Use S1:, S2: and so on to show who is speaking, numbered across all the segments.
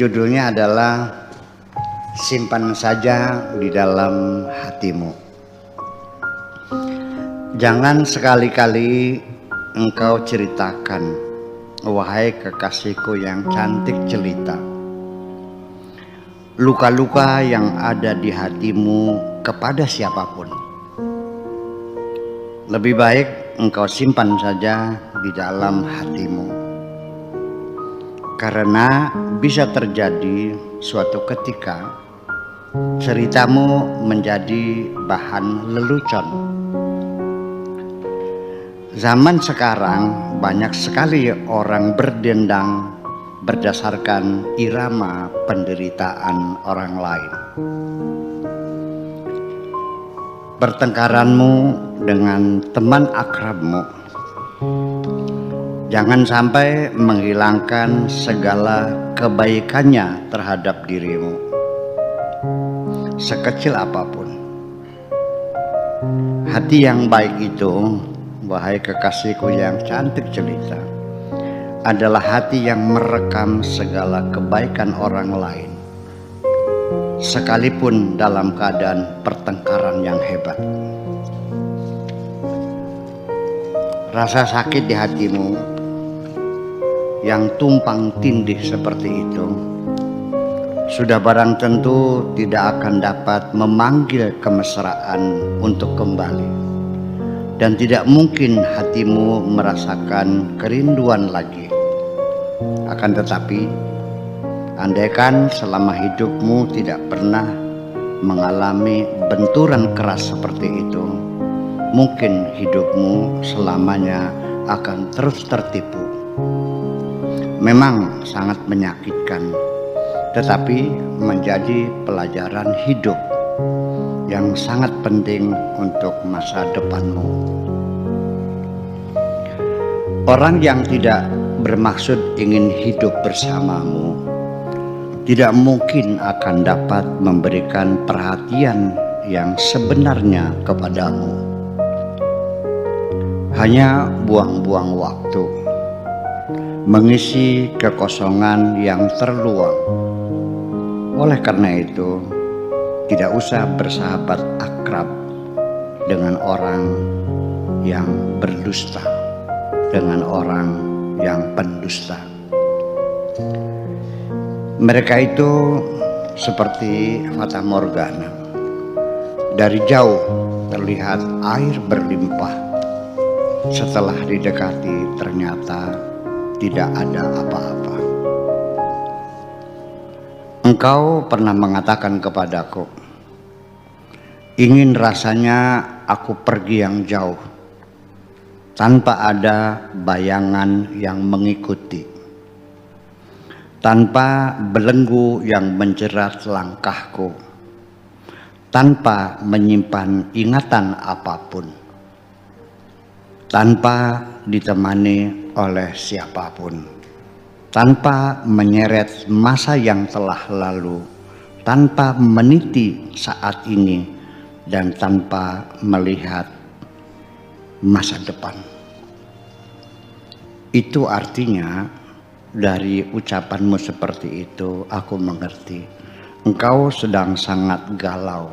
S1: Judulnya adalah Simpan Saja di Dalam Hatimu. Jangan sekali-kali engkau ceritakan, wahai kekasihku yang cantik jelita, luka-luka yang ada di hatimu kepada siapapun. Lebih baik engkau simpan saja di dalam hatimu. Karena bisa terjadi suatu ketika ceritamu menjadi bahan lelucon. Zaman sekarang banyak sekali orang berdendang berdasarkan irama penderitaan orang lain. Pertengkaranmu dengan teman akrabmu jangan sampai menghilangkan segala kebaikannya terhadap dirimu, sekecil apapun. Hati yang baik itu, wahai kekasihku yang cantik jelita, adalah hati yang merekam segala kebaikan orang lain, sekalipun dalam keadaan pertengkaran yang hebat. Rasa sakit di hatimu yang tumpang tindih seperti itu sudah barang tentu tidak akan dapat memanggil kemesraan untuk kembali, dan tidak mungkin hatimu merasakan kerinduan lagi. Akan tetapi, andaikan selama hidupmu tidak pernah mengalami benturan keras seperti itu, mungkin hidupmu selamanya akan terus tertipu. Memang sangat menyakitkan, tetapi menjadi pelajaran hidup yang sangat penting untuk masa depanmu. Orang yang tidak bermaksud ingin hidup bersamamu tidak mungkin akan dapat memberikan perhatian yang sebenarnya kepadamu. Hanya buang-buang waktu, mengisi kekosongan yang terluang. Oleh karena itu, tidak usah bersahabat akrab dengan orang yang berdusta, dengan orang yang pendusta. Mereka itu seperti fata morgana. Dari jauh terlihat air berlimpah, setelah didekati ternyata tidak ada apa-apa. Engkau pernah mengatakan kepadaku, ingin rasanya aku pergi yang jauh, tanpa ada bayangan yang mengikuti, tanpa belenggu yang menjerat langkahku, tanpa menyimpan ingatan apapun, tanpa ditemani oleh siapapun, tanpa menyeret masa yang telah lalu, tanpa meniti saat ini, dan tanpa melihat masa depan. Itu artinya, dari ucapanmu seperti itu aku mengerti engkau sedang sangat galau.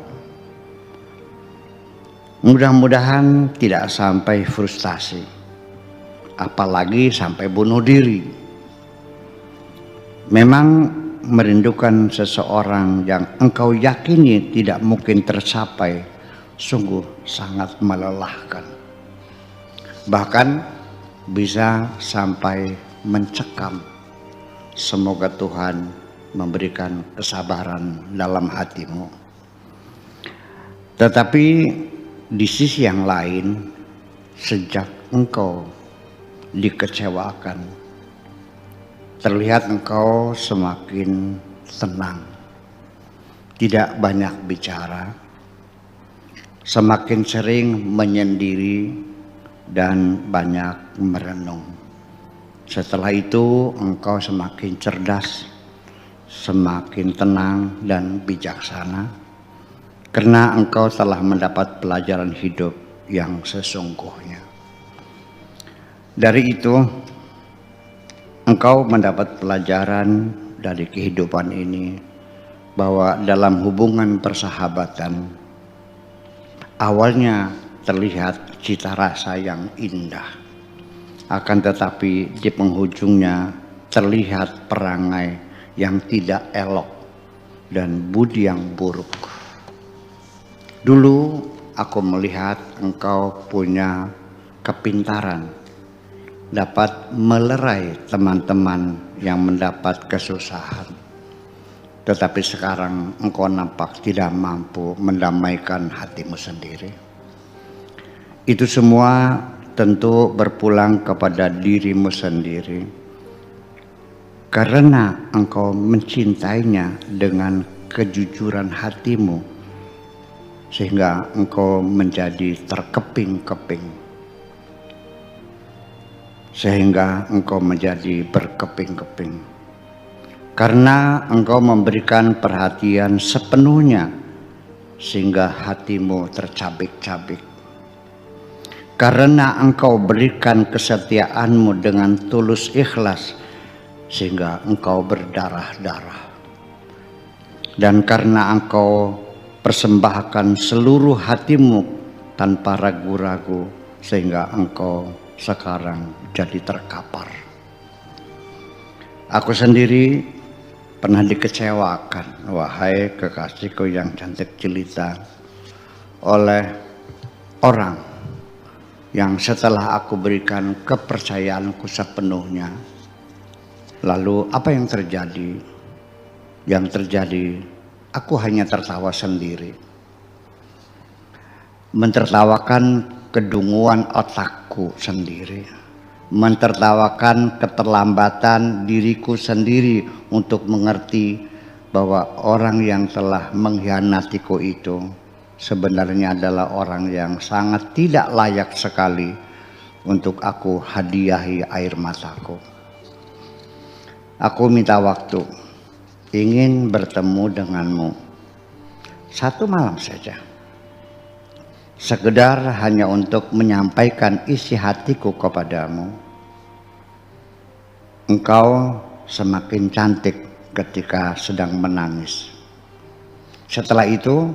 S1: Mudah-mudahan tidak sampai frustasi, apalagi sampai bunuh diri. Memang merindukan seseorang yang engkau yakini tidak mungkin tercapai sungguh sangat melelahkan, bahkan bisa sampai mencekam. Semoga Tuhan memberikan kesabaran dalam hatimu. Tetapi di sisi yang lain, sejak engkau dikecewakan, terlihat engkau semakin tenang, tidak banyak bicara, semakin sering menyendiri dan banyak merenung. Setelah itu engkau semakin cerdas, semakin tenang dan bijaksana, karena engkau telah mendapat pelajaran hidup yang sesungguhnya. Dari itu, engkau mendapat pelajaran dari kehidupan ini, bahwa dalam hubungan persahabatan awalnya terlihat cita rasa yang indah, akan tetapi di penghujungnya terlihat perangai yang tidak elok dan budi yang buruk. Dulu aku melihat engkau punya kepintaran dapat melerai teman-teman yang mendapat kesusahan. Tetapi sekarang engkau nampak tidak mampu mendamaikan hatimu sendiri. Itu semua tentu berpulang kepada dirimu sendiri. Karena engkau mencintainya dengan kejujuran hatimu, sehingga engkau menjadi terkeping-keping. Sehingga engkau menjadi berkeping-keping. Karena engkau memberikan perhatian sepenuhnya sehingga hatimu tercabik-cabik. Karena engkau berikan kesetiaanmu dengan tulus ikhlas sehingga engkau berdarah-darah. Dan karena engkau persembahkan seluruh hatimu tanpa ragu-ragu sehingga engkau sekarang jadi terkapar. Aku sendiri pernah dikecewakan, wahai kekasihku yang cantik jelita, oleh orang yang setelah aku berikan kepercayaanku sepenuhnya, lalu apa yang terjadi? Yang terjadi, aku hanya tertawa sendiri, mentertawakan kedunguan otakku sendiri, mentertawakan keterlambatan diriku sendiri untuk mengerti bahwa orang yang telah mengkhianatiku itu sebenarnya adalah orang yang sangat tidak layak sekali untuk aku hadiahi air mataku. Aku minta waktu, ingin bertemu denganmu satu malam saja, sekedar hanya untuk menyampaikan isi hatiku kepadamu. Engkau semakin cantik ketika sedang menangis. Setelah itu,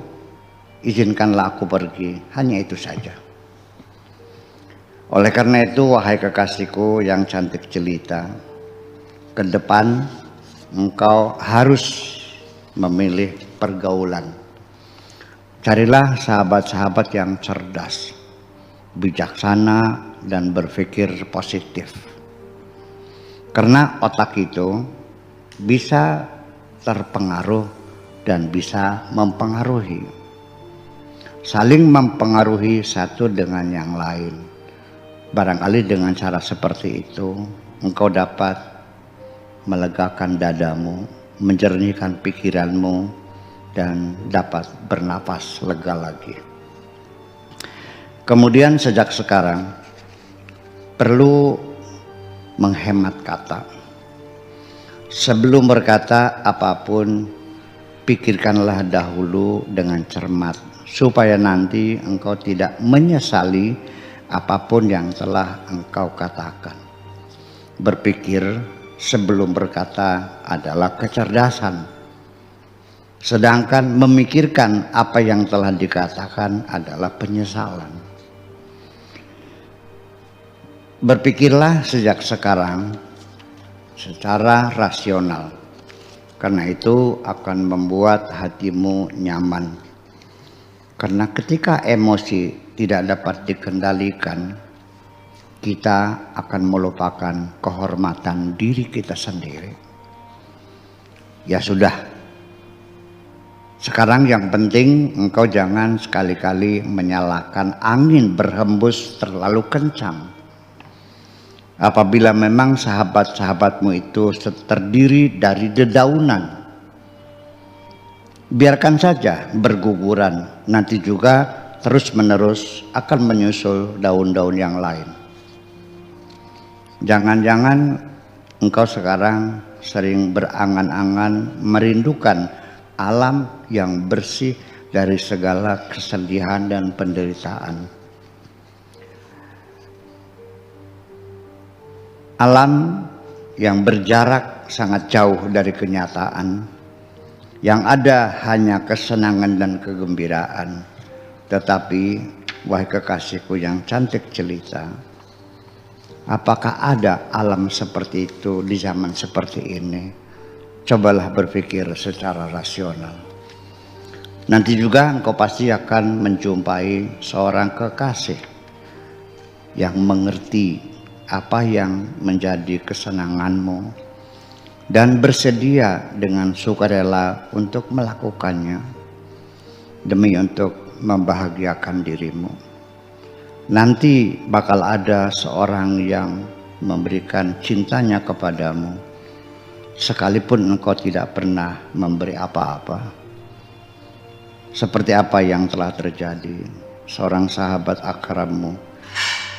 S1: izinkanlah aku pergi, hanya itu saja. Oleh karena itu, wahai kekasihku yang cantik jelita, ke depan engkau harus memilih pergaulan. Carilah sahabat-sahabat yang cerdas, bijaksana, dan berpikir positif. Karena otak itu bisa terpengaruh dan bisa mempengaruhi. Saling mempengaruhi satu dengan yang lain. Barangkali dengan cara seperti itu, engkau dapat melegakan dadamu, menjernihkan pikiranmu, dan dapat bernapas lega lagi. Kemudian sejak sekarang perlu menghemat kata. Sebelum berkata apapun, pikirkanlah dahulu dengan cermat supaya nanti engkau tidak menyesali apapun yang telah engkau katakan. Berpikir sebelum berkata adalah kecerdasan. Sedangkan memikirkan apa yang telah dikatakan adalah penyesalan. Berpikirlah sejak sekarang secara rasional, karena itu akan membuat hatimu nyaman. Karena ketika emosi tidak dapat dikendalikan, kita akan melupakan kehormatan diri kita sendiri. Ya sudah. Sekarang yang penting engkau jangan sekali-kali menyalakan angin berhembus terlalu kencang. Apabila memang sahabat-sahabatmu itu terdiri dari dedaunan, biarkan saja berguguran, nanti juga terus-menerus akan menyusul daun-daun yang lain. Jangan-jangan engkau sekarang sering berangan-angan merindukan alam yang bersih dari segala kesedihan dan penderitaan. Alam yang berjarak sangat jauh dari kenyataan, yang ada hanya kesenangan dan kegembiraan. Tetapi wahai kekasihku yang cantik jelita, apakah ada alam seperti itu di zaman seperti ini? Cobalah berpikir secara rasional. Nanti juga engkau pasti akan menjumpai seorang kekasih yang mengerti apa yang menjadi kesenanganmu dan bersedia dengan sukarela untuk melakukannya demi untuk membahagiakan dirimu. Nanti bakal ada seorang yang memberikan cintanya kepadamu sekalipun engkau tidak pernah memberi apa-apa. Seperti apa yang telah terjadi, seorang sahabat akrabmu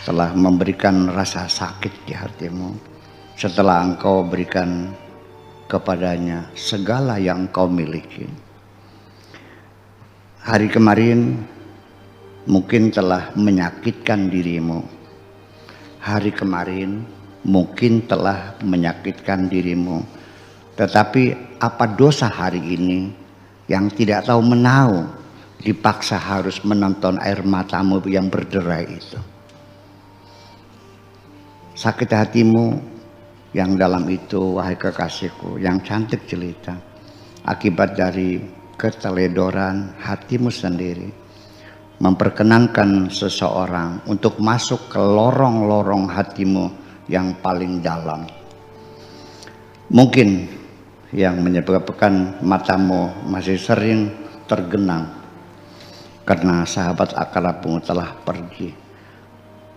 S1: telah memberikan rasa sakit di hatimu setelah engkau berikan kepadanya segala yang engkau miliki. Hari kemarin mungkin telah menyakitkan dirimu. Hari kemarin mungkin telah menyakitkan dirimu. Tetapi apa dosa hari ini yang tidak tahu menahu dipaksa harus menonton air matamu yang berderai itu? Sakit hatimu yang dalam itu, wahai kekasihku yang cantik jelita, akibat dari keteledoran hatimu sendiri, memperkenankan seseorang untuk masuk ke lorong-lorong hatimu yang paling dalam. Mungkin yang menyebabkan matamu masih sering tergenang karena sahabat akrabmu telah pergi,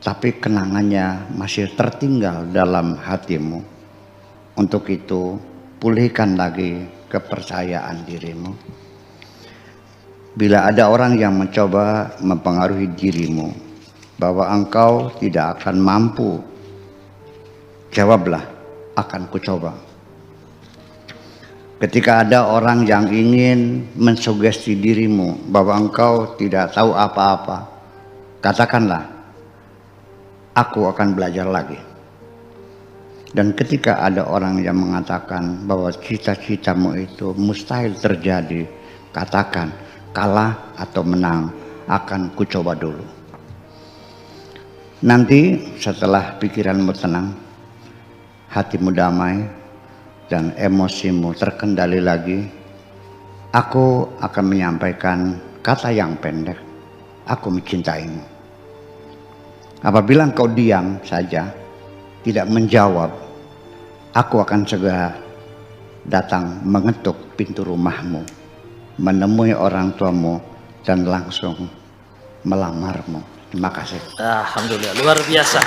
S1: tapi kenangannya masih tertinggal dalam hatimu. Untuk itu, pulihkan lagi kepercayaan dirimu. Bila ada orang yang mencoba mempengaruhi dirimu bahwa engkau tidak akan mampu, jawablah, akan kucoba. Ketika ada orang yang ingin mensugesti dirimu bahwa engkau tidak tahu apa-apa, katakanlah, aku akan belajar lagi. Dan ketika ada orang yang mengatakan bahwa cita-citamu itu mustahil terjadi, katakan, kalah atau menang akan kucoba dulu. Nanti setelah pikiranmu tenang, hatimu damai, dan emosimu terkendali lagi, aku akan menyampaikan kata yang pendek, aku mencintaimu. Apabila engkau diam saja, tidak menjawab, aku akan segera datang mengetuk pintu rumahmu, menemui orang tuamu, dan langsung melamarmu. Terima kasih.
S2: Alhamdulillah, luar biasa.